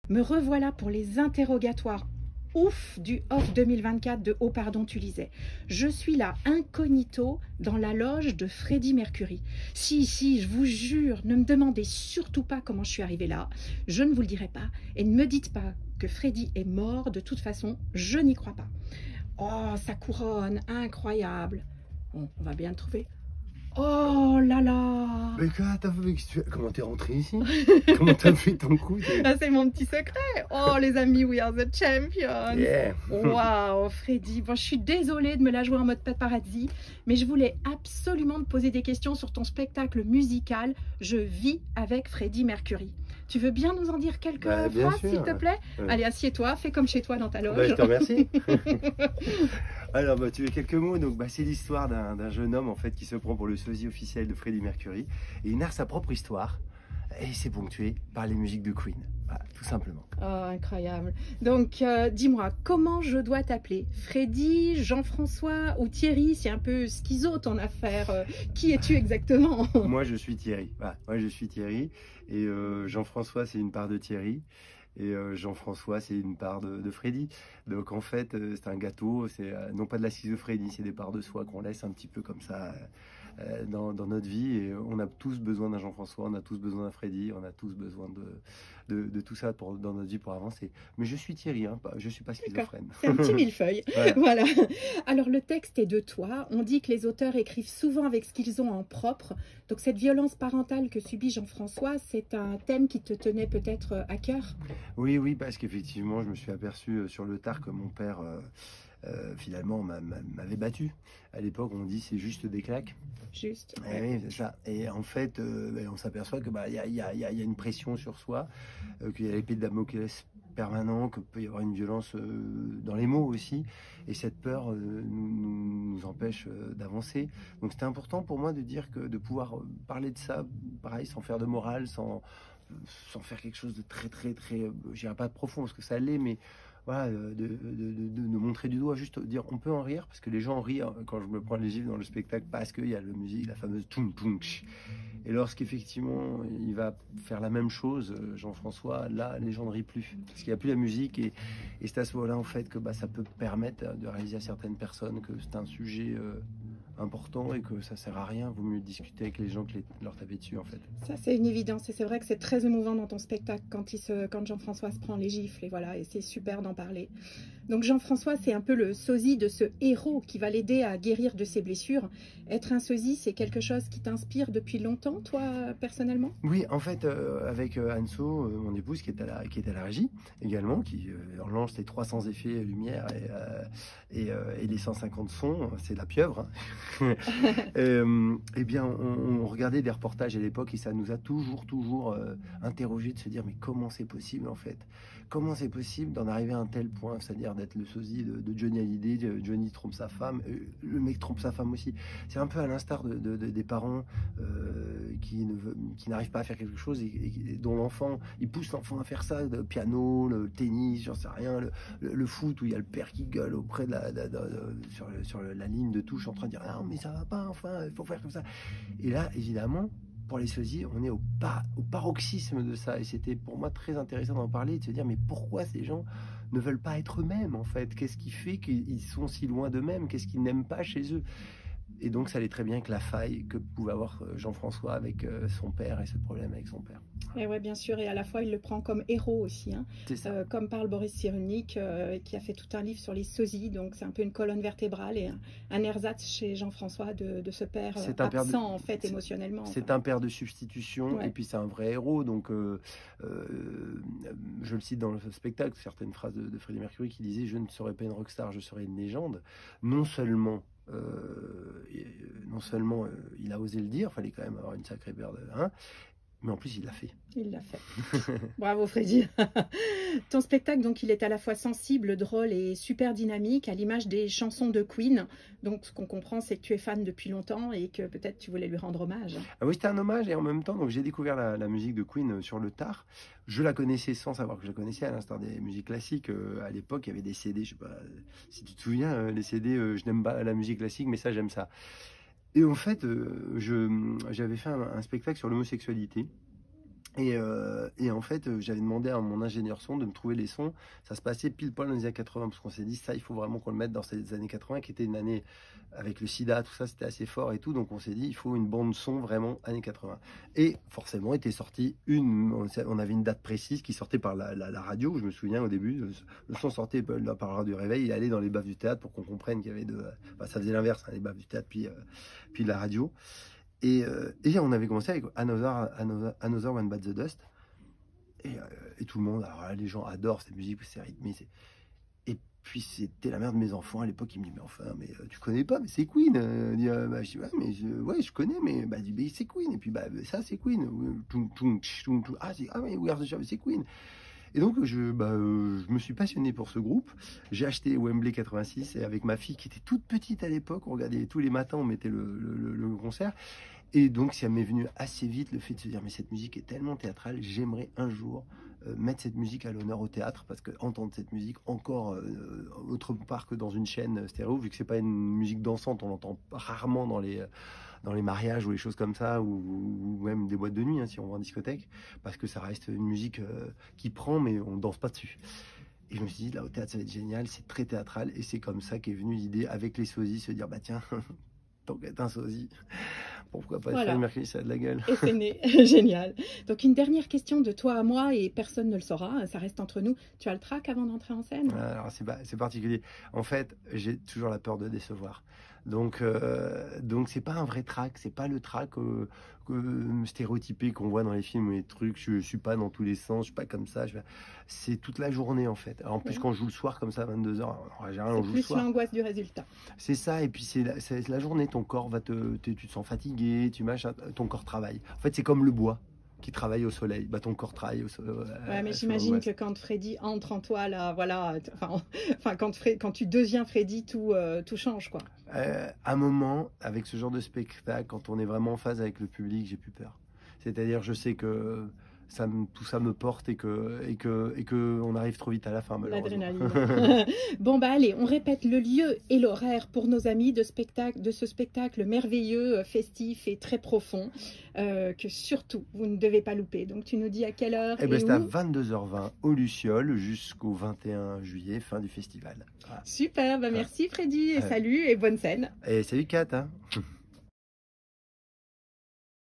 Me revoilà pour les interrogatoires ouf du off 2024 de Oh pardon tu lisais. Je suis là incognito dans la loge de Freddie Mercury. Si, je vous jure, ne me demandez surtout pas comment je suis arrivée là. Je ne vous le dirai pas. Et ne me dites pas que Freddie est mort. De toute façon, je n'y crois pas. Oh, sa couronne, incroyable. Bon, on va bien le trouver. Oh là là! Mais comment t'es rentré ici? Comment t'as fait ton coup? Ah, c'est mon petit secret. Oh les amis, we are the champions. Yeah. Waouh, Freddy. Bon, je suis désolée de me la jouer en mode paparazzi, mais je voulais absolument te poser des questions sur ton spectacle musical Je vis avec Freddie Mercury. Tu veux bien nous en dire quelques phrases, s'il te plaît? Allez, assieds-toi, fais comme chez toi dans ta loge. Je te remercie. Alors, tu veux quelques mots? Donc, c'est l'histoire d'un jeune homme en fait qui se prend pour le sosie officiel de Freddie Mercury et il narre sa propre histoire et c'est ponctué par les musiques de Queen. Voilà, tout simplement. Oh, incroyable. Donc, dis-moi, comment je dois t'appeler? Freddy, Jean-François ou Thierry? C'est un peu schizo ton affaire. Qui es-tu exactement? Moi, je suis Thierry. Voilà, moi, je suis Thierry et Jean-François, c'est une part de Thierry. Et Jean-François, c'est une part de Freddy. Donc en fait, c'est un gâteau, c'est non pas de la schizophrénie, c'est des parts de soi qu'on laisse un petit peu comme ça dans notre vie. Et on a tous besoin d'un Jean-François, on a tous besoin d'un Freddy, on a tous besoin de tout ça dans notre vie pour avancer. Mais je suis Thierry, hein, je ne suis pas schizophrène. C'est un petit millefeuille. Ouais. Voilà. Alors le texte est de toi. On dit que les auteurs écrivent souvent avec ce qu'ils ont en propre. Donc cette violence parentale que subit Jean-François, c'est un thème qui te tenait peut-être à cœur? Oui, parce qu'effectivement, je me suis aperçu sur le tard que mon père, finalement, m'avait battu. À l'époque, on dit c'est juste des claques. Juste. Oui, c'est ça. Et en fait, on s'aperçoit que y a une pression sur soi, qu'il y a l'épée de Damoclès permanent, qu'il peut y avoir une violence dans les mots aussi. Et cette peur nous empêche d'avancer. Donc c'était important pour moi de dire que de pouvoir parler de ça, pareil, sans faire de morale, sans faire quelque chose de très, je dirais pas profond, parce que ça l'est, mais voilà, de montrer du doigt, juste dire on peut en rire, parce que les gens rient quand je me prends les gifles dans le spectacle, parce qu'il y a la musique, la fameuse toum toum tch. Et lorsqu'effectivement il va faire la même chose, Jean-François, là les gens ne rient plus, parce qu'il n'y a plus la musique, et c'est à ce moment-là en fait que ça peut permettre de réaliser à certaines personnes que c'est un sujet important et que ça sert à rien, vaut mieux discuter avec les gens que leur taper dessus en fait. Ça c'est une évidence et c'est vrai que c'est très émouvant dans ton spectacle quand Jean-François se prend les gifles et voilà, et c'est super d'en parler. Donc Jean-François, c'est un peu le sosie de ce héros qui va l'aider à guérir de ses blessures. Être un sosie, c'est quelque chose qui t'inspire depuis longtemps, toi, personnellement? Oui, en fait, avec Anso, mon épouse, qui est à la régie également, qui lance les 300 effets lumière et les 150 sons, c'est la pieuvre. Hein. Eh bien, on regardait des reportages à l'époque et ça nous a toujours interrogé de se dire mais comment c'est possible en fait? Comment c'est possible d'en arriver à un tel point, c'est-à-dire d'être le sosie de Johnny Hallyday, Johnny trompe sa femme, le mec trompe sa femme aussi. C'est un peu à l'instar des parents qui n'arrivent pas à faire quelque chose et dont l'enfant, il pousse l'enfant à faire ça, le piano, le tennis, j'en sais rien, le foot où il y a le père qui gueule auprès sur la ligne de touche en train de dire ah mais ça va pas, enfin il faut faire comme ça. Et là évidemment pour les sosies, on est au paroxysme de ça. Et c'était pour moi très intéressant d'en parler et de se dire, mais pourquoi ces gens ne veulent pas être eux-mêmes, en fait? Qu'est-ce qui fait qu'ils sont si loin d'eux-mêmes? Qu'est-ce qu'ils n'aiment pas chez eux? Et donc, ça allait très bien que la faille que pouvait avoir Jean-François avec son père et ce problème avec son père. Et ouais, bien sûr, et à la fois il le prend comme héros aussi, hein. Comme parle Boris Cyrulnik, qui a fait tout un livre sur les sosies, donc c'est un peu une colonne vertébrale et un ersatz chez Jean-François de ce père absent en fait émotionnellement. C'est un père de substitution, ouais. Et puis c'est un vrai héros, donc je le cite dans le spectacle, certaines phrases de Freddie Mercury qui disait « Je ne serai pas une rockstar, je serai une légende ». Non seulement il a osé le dire, il fallait quand même avoir une sacrée paire de... Hein, mais en plus, il l'a fait. Il l'a fait. Bravo, Freddy. Ton spectacle, donc, il est à la fois sensible, drôle et super dynamique, à l'image des chansons de Queen. Donc, ce qu'on comprend, c'est que tu es fan depuis longtemps et que peut-être tu voulais lui rendre hommage. Ah oui, c'était un hommage et en même temps, donc j'ai découvert la musique de Queen sur le tard. Je la connaissais sans savoir que je la connaissais, à l'instar des musiques classiques. À l'époque, il y avait des CD, je sais pas si tu te souviens, les CD, je n'aime pas la musique classique, mais ça, j'aime ça. Et en fait, j'avais fait un spectacle sur l'homosexualité. Et en fait, j'avais demandé à mon ingénieur son de me trouver les sons. Ça se passait pile poil dans les années 80, parce qu'on s'est dit, ça, il faut vraiment qu'on le mette dans ces années 80, qui était une année avec le sida, tout ça, c'était assez fort et tout. Donc on s'est dit, il faut une bande son vraiment années 80. Et forcément, était sorti on avait une date précise qui sortait par la radio. Je me souviens au début, le son sortait par la radio réveil, il allait dans les baves du théâtre pour qu'on comprenne qu'il y avait enfin, ça faisait l'inverse, hein, les baves du théâtre, puis la radio. Et on avait commencé avec Another One Bites the Dust. Et tout le monde, alors là, les gens adorent cette musique, c'est rythmé. Et puis c'était la mère de mes enfants à l'époque, il me dit, mais enfin, tu connais pas, mais c'est Queen. Bah, je dis, ouais, ouais, je connais, mais bah, dit, mais c'est Queen. Et puis bah, ça, c'est Queen. Ah, oui, We Are the Champions, c'est Queen. Et donc, je me suis passionné pour ce groupe. J'ai acheté Wembley 86 et avec ma fille qui était toute petite à l'époque, on regardait tous les matins, on mettait le concert. Et donc, ça m'est venu assez vite le fait de se dire, mais cette musique est tellement théâtrale, j'aimerais un jour mettre cette musique à l'honneur au théâtre, parce que entendre cette musique encore autre part que dans une chaîne stéréo, vu que c'est pas une musique dansante, on l'entend rarement dans les mariages ou les choses comme ça, ou même des boîtes de nuit, hein, si on va en discothèque, parce que ça reste une musique qui prend, mais on danse pas dessus. Et je me suis dit, là, au théâtre, ça va être génial, c'est très théâtral, et c'est comme ça qu'est venue l'idée, avec les sosies, se dire, bah tiens, tant qu'être un sosie, pourquoi pas Voilà. Freddie Mercury, ça a de la gueule. Et c'est né, génial. Donc une dernière question de toi à moi, et personne ne le saura, ça reste entre nous. Tu as le trac avant d'entrer en scène? Alors c'est particulier. En fait, j'ai toujours la peur de décevoir. Donc c'est pas un vrai trac, c'est pas le trac stéréotypé qu'on voit dans les films ou les trucs. Je suis pas dans tous les sens, je suis pas comme ça. C'est toute la journée en fait. Alors, en plus, quand je joue le soir comme ça à 22 h, en général on joue le C'est soir. plus l'angoisse du résultat. C'est ça, et puis c'est la journée, ton corps tu te sens fatigué, ton corps travaille. En fait, c'est comme le bois qui travaille au soleil. Bah, ton corps travaille au soleil. Ouais, mais j'imagine que quand Freddy entre en toi, là, voilà, enfin quand tu deviens Freddy, tout change, quoi. À un moment, avec ce genre de spectacle, quand on est vraiment en phase avec le public, j'ai plus peur. C'est-à-dire, je sais que tout ça me porte et que on arrive trop vite à la fin, malheureusement. L'adrénaline. Bon, bah allez, on répète le lieu et l'horaire pour nos amis de ce spectacle merveilleux, festif et très profond, que surtout, vous ne devez pas louper. Donc, tu nous dis à quelle heure et c'est à où? 22h20 au Luciole jusqu'au 21 juillet, fin du festival. Voilà. Super, bah merci Freddy, et salut et bonne scène. Et salut Kat, hein.